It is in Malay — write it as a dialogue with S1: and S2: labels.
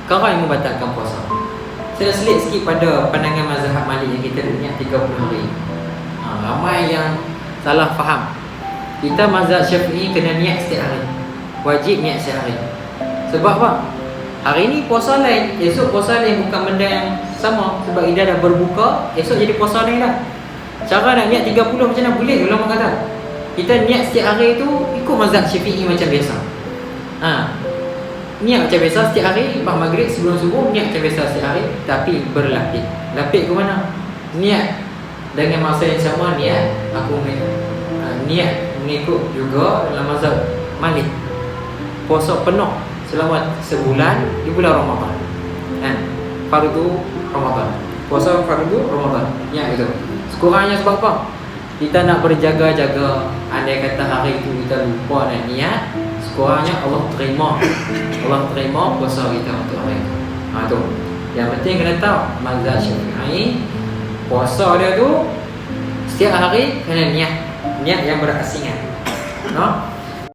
S1: perkara yang membatalkan puasa. Saya dah selit sikit pada pandangan mazhab Malik yang kita niat 30 hari. Ramai yang salah faham. Kita mazhab Syafi'i kena niat setiap hari. Wajib niat setiap hari. Sebab apa? Hari ni puasa lain, esok puasa lain, bukan benda yang sama. Sebab Ida dah berbuka, esok jadi puasa lain dah. Cara nak niat 30 macam mana? Boleh ulama kata. Kita niat setiap hari tu ikut mazhab Syafi'i macam biasa. Niat macam biasa setiap hari, lepas maghrib sebelum subuh niat macam biasa setiap hari, tapi berlapis. Lapis ke mana? Niat dengan masa yang sama, niat aku niat mengikut juga dalam mazhab Malik. Puasa penuh selama sebulan di bulan Ramadan. Fardu Ramadan. Puasa fardu Ramadan. Ya gitu. Sekurangnya sebab apa? Kita nak berjaga-jaga. Andai kata hari itu kita lupa nak niat, sekurangnya Allah terima puasa kita untuk hari itu. Tu. Yang penting kena tahu mazhab Syafi'i, puasa dia tu setiap hari kena niat yang berasingan.